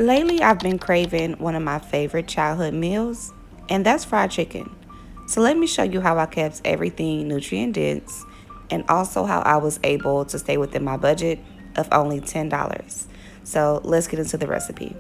Lately, I've been craving one of my favorite childhood meals, and that's fried chicken. So let me show you how I kept everything nutrient dense and also how I was able to stay within my budget of only $10. So let's get into the recipe.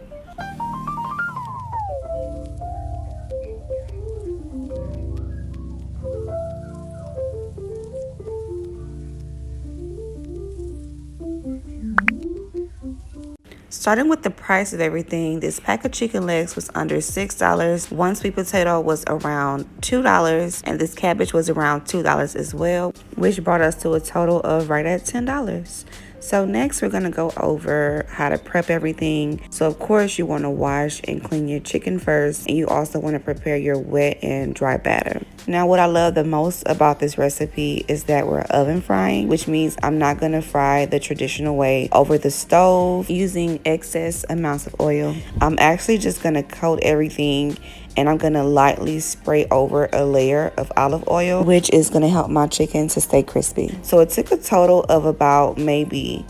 Starting with the price of everything, this pack of chicken legs was under $6. One sweet potato was around $2, and this cabbage was around $2 as well, which brought us to a total of right at $10. So next we're going to go over how to prep everything. So of course you want to wash and clean your chicken first, and you also want to prepare your wet and dry batter. Now what I love the most about this recipe is that we're oven frying, which means I'm not going to fry the traditional way over the stove using excess amounts of oil. I'm actually just going to coat everything, and I'm going to lightly spray over a layer of olive oil, which is going to help my chicken to stay crispy. So it took a total of about maybe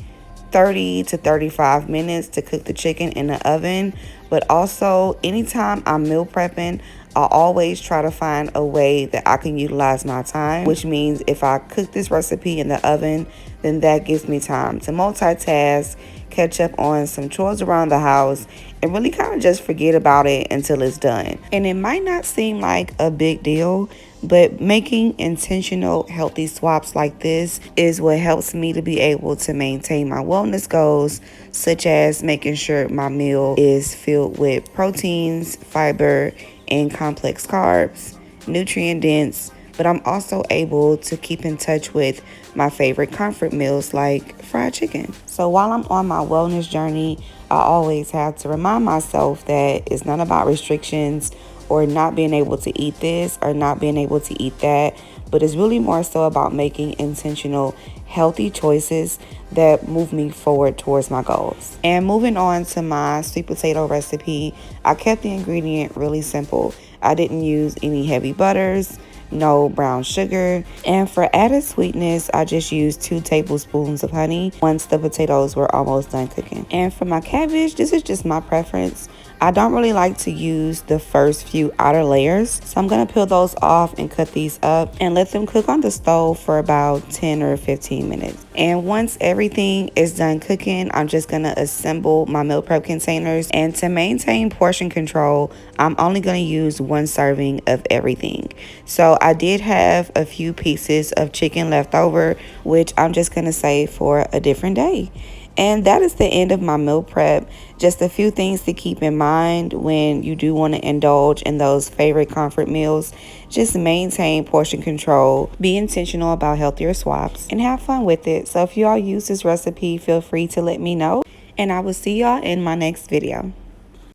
30 to 35 minutes to cook the chicken in the oven. But also, anytime I'm meal prepping, I always try to find a way that I can utilize my time, which means if I cook this recipe in the oven, then that gives me time to multitask, catch up on some chores around the house, and really kind of just forget about it until it's done. And it might not seem like a big deal, but making intentional healthy swaps like this is what helps me to be able to maintain my wellness goals, such as making sure my meal is filled with proteins, fiber, and complex carbs, nutrient dense, but I'm also able to keep in touch with my favorite comfort meals like fried chicken. So while I'm on my wellness journey, I always have to remind myself that it's not about restrictions or not being able to eat this or not being able to eat that, but it's really more so about making intentional healthy choices that move me forward towards my goals. And moving on to my sweet potato recipe, I kept the ingredient really simple. I didn't use any heavy butters, no brown sugar, and for added sweetness I just used 2 tablespoons of honey once the potatoes were almost done cooking. And for my cabbage, this is just my preference. I don't really like to use the first few outer layers, so I'm going to peel those off and cut these up and let them cook on the stove for about 10 or 15 minutes. And once everything is done cooking, I'm just going to assemble my meal prep containers, and to maintain portion control, I'm only going to use 1 serving of everything. So I did have a few pieces of chicken left over, which I'm just going to save for a different day. And that is the end of my meal prep. Just a few things to keep in mind when you do want to indulge in those favorite comfort meals. Just maintain portion control, be intentional about healthier swaps, and have fun with it. So if you all use this recipe, feel free to let me know, and I will see y'all in my next video.